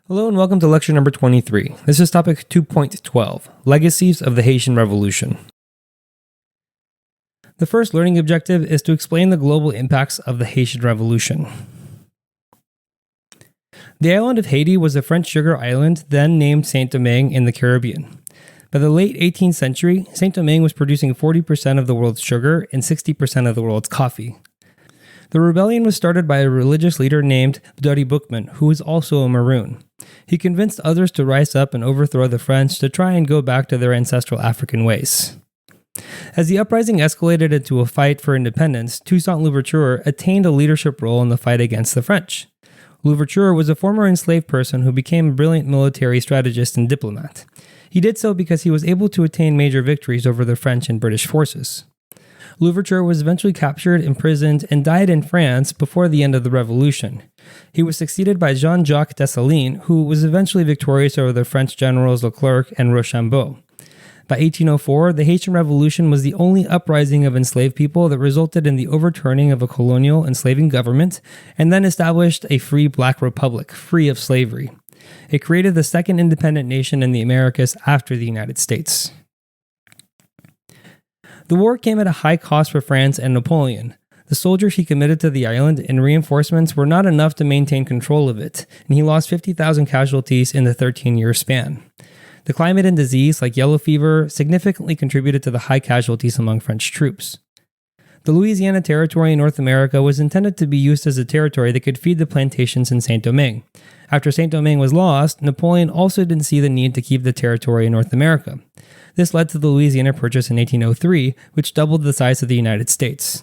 Hello and welcome to lecture number 23. This is topic 2.12, Legacies of the Haitian Revolution. The first learning objective is to explain the global impacts of the Haitian Revolution. The island of Haiti was a French sugar island then named Saint-Domingue in the Caribbean. By the late 18th century, Saint-Domingue was producing 40% of the world's sugar and 60% of the world's coffee. The rebellion was started by a religious leader named Bdori Boukman, who was also a maroon. He convinced others to rise up and overthrow the French to try and go back to their ancestral African ways. As the uprising escalated into a fight for independence, Toussaint Louverture attained a leadership role in the fight against the French. Louverture was a former enslaved person who became a brilliant military strategist and diplomat. He did so because he was able to attain major victories over the French and British forces. Louverture was eventually captured, imprisoned, and died in France before the end of the Revolution. He was succeeded by Jean-Jacques Dessalines, who was eventually victorious over the French generals Leclerc and Rochambeau. By 1804, the Haitian Revolution was the only uprising of enslaved people that resulted in the overturning of a colonial enslaving government and then established a free black republic, free of slavery. It created the second independent nation in the Americas after the United States. The war came at a high cost for France and Napoleon. The soldiers he committed to the island and reinforcements were not enough to maintain control of it, and he lost 50,000 casualties in the 13-year span. The climate and disease, like yellow fever, significantly contributed to the high casualties among French troops. The Louisiana Territory in North America was intended to be used as a territory that could feed the plantations in Saint-Domingue. After Saint-Domingue was lost, Napoleon also didn't see the need to keep the territory in North America. This led to the Louisiana Purchase in 1803, which doubled the size of the United States.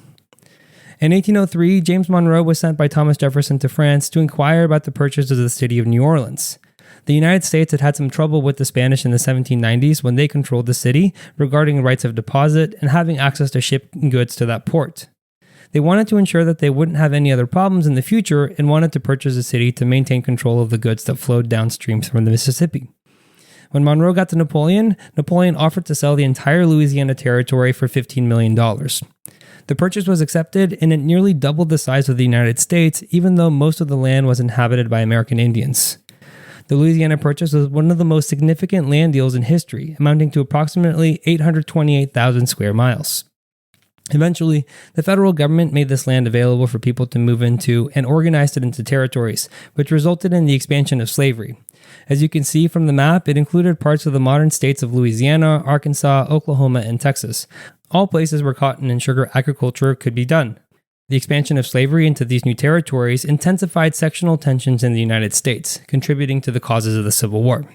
In 1803, James Monroe was sent by Thomas Jefferson to France to inquire about the purchase of the city of New Orleans. The United States had had some trouble with the Spanish in the 1790s when they controlled the city regarding rights of deposit and having access to shipping goods to that port. They wanted to ensure that they wouldn't have any other problems in the future and wanted to purchase the city to maintain control of the goods that flowed downstream from the Mississippi. When Monroe got to Napoleon, Napoleon offered to sell the entire Louisiana Territory for $15 million. The purchase was accepted, and it nearly doubled the size of the United States, even though most of the land was inhabited by American Indians. The Louisiana Purchase was one of the most significant land deals in history, amounting to approximately 828,000 square miles. Eventually, the federal government made this land available for people to move into and organized it into territories, which resulted in the expansion of slavery. As you can see from the map, it included parts of the modern states of Louisiana, Arkansas, Oklahoma, and Texas, all places where cotton and sugar agriculture could be done. The expansion of slavery into these new territories intensified sectional tensions in the United States, contributing to the causes of the Civil War.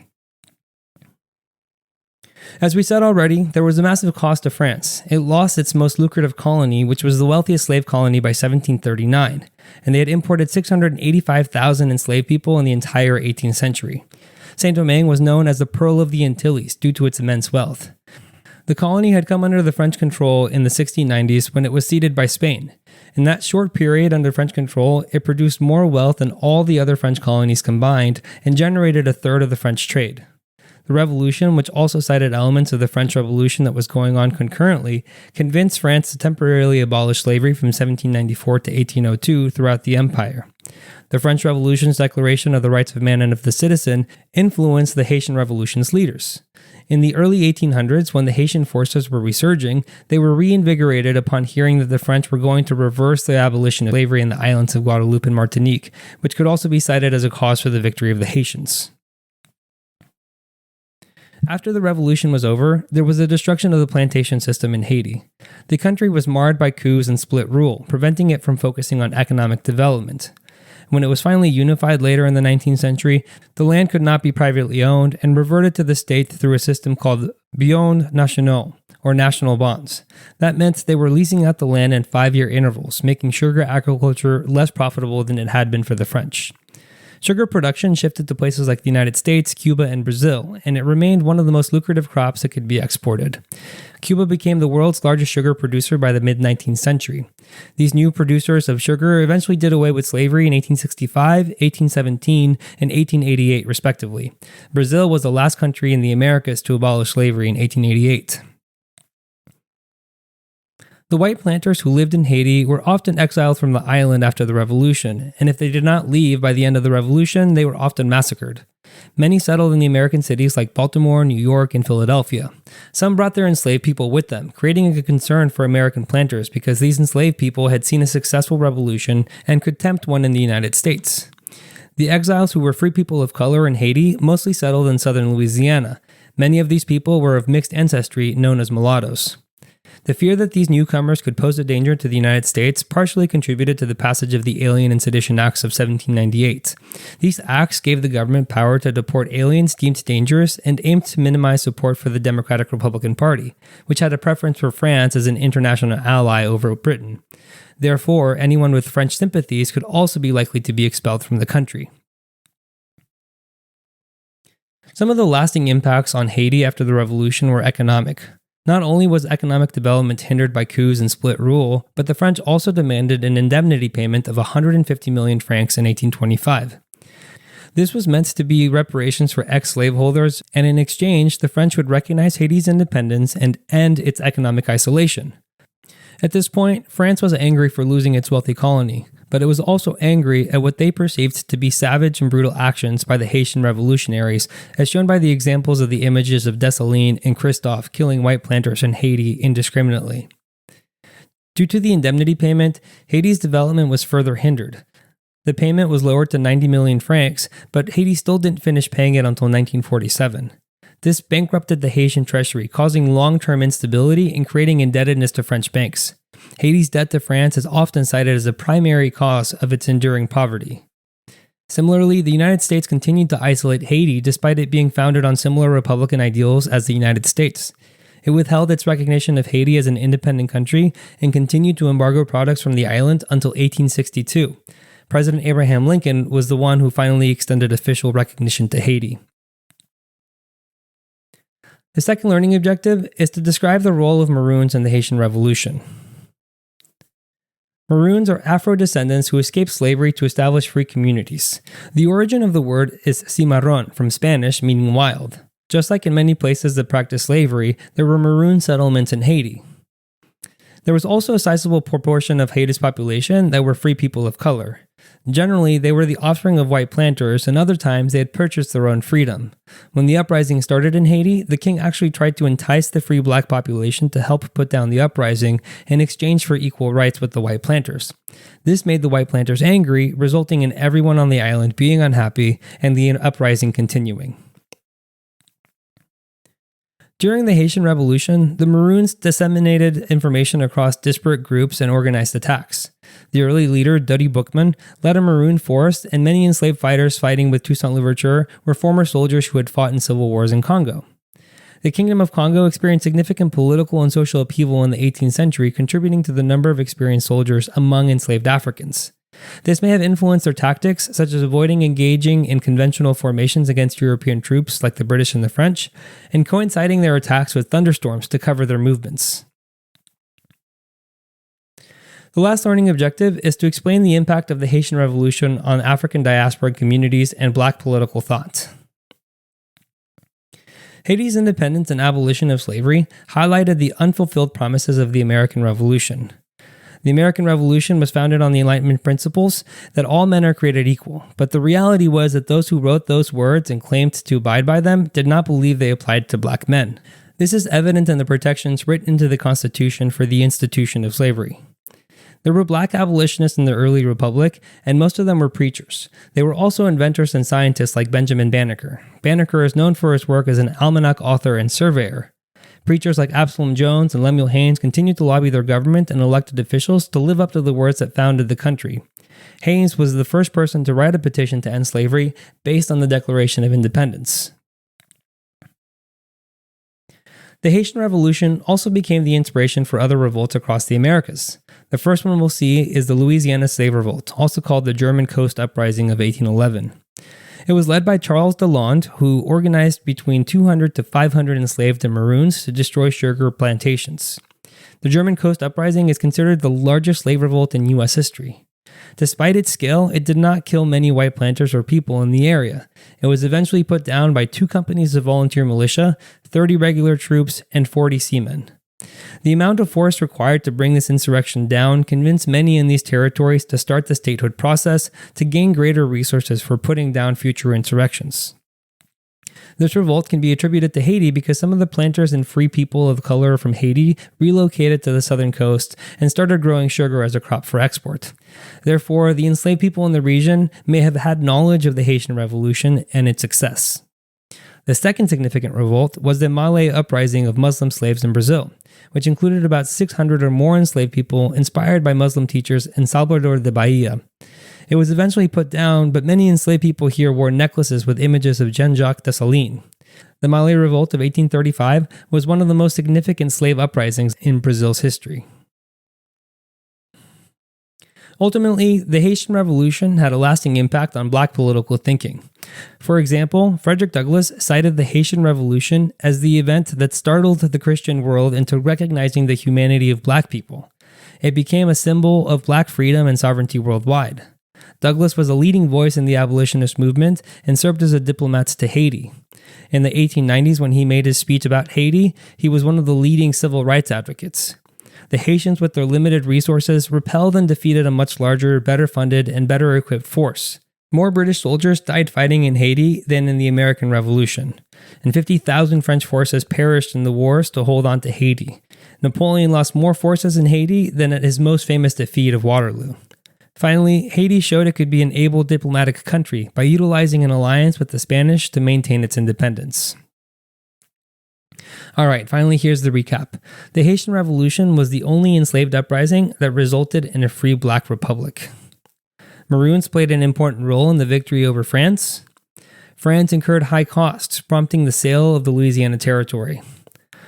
As we said already, there was a massive cost to France. It lost its most lucrative colony, which was the wealthiest slave colony by 1739, and they had imported 685,000 enslaved people in the entire 18th century. Saint-Domingue was known as the Pearl of the Antilles due to its immense wealth. The colony had come under the French control in the 1690s when it was ceded by Spain. In that short period under French control, it produced more wealth than all the other French colonies combined and generated a third of the French trade. The revolution, which also cited elements of the French Revolution that was going on concurrently, convinced France to temporarily abolish slavery from 1794 to 1802 throughout the empire. The French Revolution's Declaration of the Rights of Man and of the Citizen influenced the Haitian Revolution's leaders. In the early 1800s, when the Haitian forces were resurging, they were reinvigorated upon hearing that the French were going to reverse the abolition of slavery in the islands of Guadeloupe and Martinique, which could also be cited as a cause for the victory of the Haitians. After the revolution was over, there was a destruction of the plantation system in Haiti. The country was marred by coups and split rule, preventing it from focusing on economic development. When it was finally unified later in the 19th century, the land could not be privately owned and reverted to the state through a system called bons nationaux, or national bonds. That meant they were leasing out the land in 5-year intervals, making sugar agriculture less profitable than it had been for the French. Sugar production shifted to places like the United States, Cuba, and Brazil, and it remained one of the most lucrative crops that could be exported. Cuba became the world's largest sugar producer by the mid-19th century. These new producers of sugar eventually did away with slavery in 1865, 1817, and 1888, respectively. Brazil was the last country in the Americas to abolish slavery in 1888. The white planters who lived in Haiti were often exiled from the island after the revolution, and if they did not leave by the end of the revolution, they were often massacred. Many settled in the American cities like Baltimore, New York, and Philadelphia. Some brought their enslaved people with them, creating a concern for American planters because these enslaved people had seen a successful revolution and could tempt one in the United States. The exiles who were free people of color in Haiti mostly settled in southern Louisiana. Many of these people were of mixed ancestry, known as mulattoes. The fear that these newcomers could pose a danger to the United States partially contributed to the passage of the Alien and Sedition Acts of 1798. These acts gave the government power to deport aliens deemed dangerous and aimed to minimize support for the Democratic Republican Party, which had a preference for France as an international ally over Britain. Therefore, anyone with French sympathies could also be likely to be expelled from the country. Some of the lasting impacts on Haiti after the revolution were economic. Not only was economic development hindered by coups and split rule, but the French also demanded an indemnity payment of 150 million francs in 1825. This was meant to be reparations for ex-slaveholders, and in exchange, the French would recognize Haiti's independence and end its economic isolation. At this point, France was angry for losing its wealthy colony, but it was also angry at what they perceived to be savage and brutal actions by the Haitian revolutionaries, as shown by the examples of the images of Dessalines and Christophe killing white planters in Haiti indiscriminately. Due to the indemnity payment, Haiti's development was further hindered. The payment was lowered to 90 million francs, but Haiti still didn't finish paying it until 1947. This bankrupted the Haitian treasury, causing long-term instability and creating indebtedness to French banks. Haiti's debt to France is often cited as a primary cause of its enduring poverty. Similarly, the United States continued to isolate Haiti despite it being founded on similar Republican ideals as the United States. It withheld its recognition of Haiti as an independent country and continued to embargo products from the island until 1862. President Abraham Lincoln was the one who finally extended official recognition to Haiti. The second learning objective is to describe the role of maroons in the Haitian Revolution. Maroons are Afro-descendants who escaped slavery to establish free communities. The origin of the word is cimarron, from Spanish meaning wild. Just like in many places that practiced slavery, there were maroon settlements in Haiti. There was also a sizable proportion of Haiti's population that were free people of color. Generally, they were the offspring of white planters, and other times they had purchased their own freedom. When the uprising started in Haiti, the king actually tried to entice the free black population to help put down the uprising in exchange for equal rights with the white planters. This made the white planters angry, resulting in everyone on the island being unhappy and the uprising continuing. During the Haitian Revolution, the Maroons disseminated information across disparate groups and organized attacks. The early leader, Duddy Boukman, led a Maroon force, and many enslaved fighters fighting with Toussaint Louverture were former soldiers who had fought in civil wars in Congo. The Kingdom of Congo experienced significant political and social upheaval in the 18th century, contributing to the number of experienced soldiers among enslaved Africans. This may have influenced their tactics, such as avoiding engaging in conventional formations against European troops like the British and the French, and coinciding their attacks with thunderstorms to cover their movements. The last learning objective is to explain the impact of the Haitian Revolution on African diaspora communities and Black political thought. Haiti's independence and abolition of slavery highlighted the unfulfilled promises of the American Revolution. The American Revolution was founded on the Enlightenment principles that all men are created equal, but the reality was that those who wrote those words and claimed to abide by them did not believe they applied to black men. This is evident in the protections written into the Constitution for the institution of slavery. There were black abolitionists in the early republic, and most of them were preachers. They were also inventors and scientists like Benjamin Banneker. Banneker is known for his work as an almanac author and surveyor. Preachers like Absalom Jones and Lemuel Haynes continued to lobby their government and elected officials to live up to the words that founded the country. Haynes was the first person to write a petition to end slavery based on the Declaration of Independence. The Haitian Revolution also became the inspiration for other revolts across the Americas. The first one we'll see is the Louisiana Slave Revolt, also called the German Coast Uprising of 1811. It was led by Charles Deslandes, who organized between 200 to 500 enslaved and Maroons to destroy sugar plantations. The German Coast Uprising is considered the largest slave revolt in U.S. history. Despite its scale, it did not kill many white planters or people in the area. It was eventually put down by 2 companies of volunteer militia, 30 regular troops, and 40 seamen. The amount of force required to bring this insurrection down convinced many in these territories to start the statehood process to gain greater resources for putting down future insurrections. This revolt can be attributed to Haiti because some of the planters and free people of color from Haiti relocated to the southern coast and started growing sugar as a crop for export. Therefore, the enslaved people in the region may have had knowledge of the Haitian Revolution and its success. The second significant revolt was the Malay uprising of Muslim slaves in Brazil, which included about 600 or more enslaved people inspired by Muslim teachers in Salvador de Bahia. It was eventually put down, but many enslaved people here wore necklaces with images of Jean-Jacques Dessalines. The Malay Revolt of 1835 was one of the most significant slave uprisings in Brazil's history. Ultimately, the Haitian Revolution had a lasting impact on Black political thinking. For example, Frederick Douglass cited the Haitian Revolution as the event that startled the Christian world into recognizing the humanity of Black people. It became a symbol of Black freedom and sovereignty worldwide. Douglass was a leading voice in the abolitionist movement and served as a diplomat to Haiti. In the 1890s, when he made his speech about Haiti, he was one of the leading civil rights advocates. The Haitians, with their limited resources, repelled and defeated a much larger, better funded, and better equipped force. More British soldiers died fighting in Haiti than in the American Revolution, and 50,000 French forces perished in the wars to hold on to Haiti. Napoleon lost more forces in Haiti than at his most famous defeat of Waterloo. Finally, Haiti showed it could be an able diplomatic country by utilizing an alliance with the Spanish to maintain its independence. Alright, finally here's the recap. The Haitian Revolution was the only enslaved uprising that resulted in a free Black republic. Maroons played an important role in the victory over France. France incurred high costs, prompting the sale of the Louisiana Territory.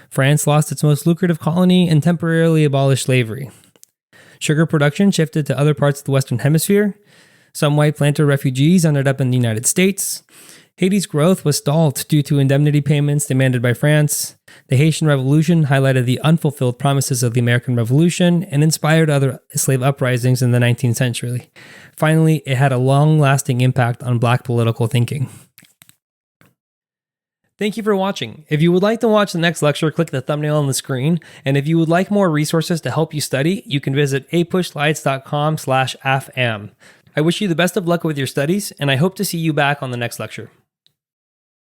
France lost its most lucrative colony and temporarily abolished slavery. Sugar production shifted to other parts of the Western Hemisphere. Some white planter refugees ended up in the United States. Haiti's growth was stalled due to indemnity payments demanded by France. The Haitian Revolution highlighted the unfulfilled promises of the American Revolution and inspired other slave uprisings in the 19th century. Finally, it had a long-lasting impact on Black political thinking. Thank you for watching. If you would like to watch the next lecture, click the thumbnail on the screen. And if you would like more resources to help you study, you can visit apushslides.com/afam. I wish you the best of luck with your studies, and I hope to see you back on the next lecture.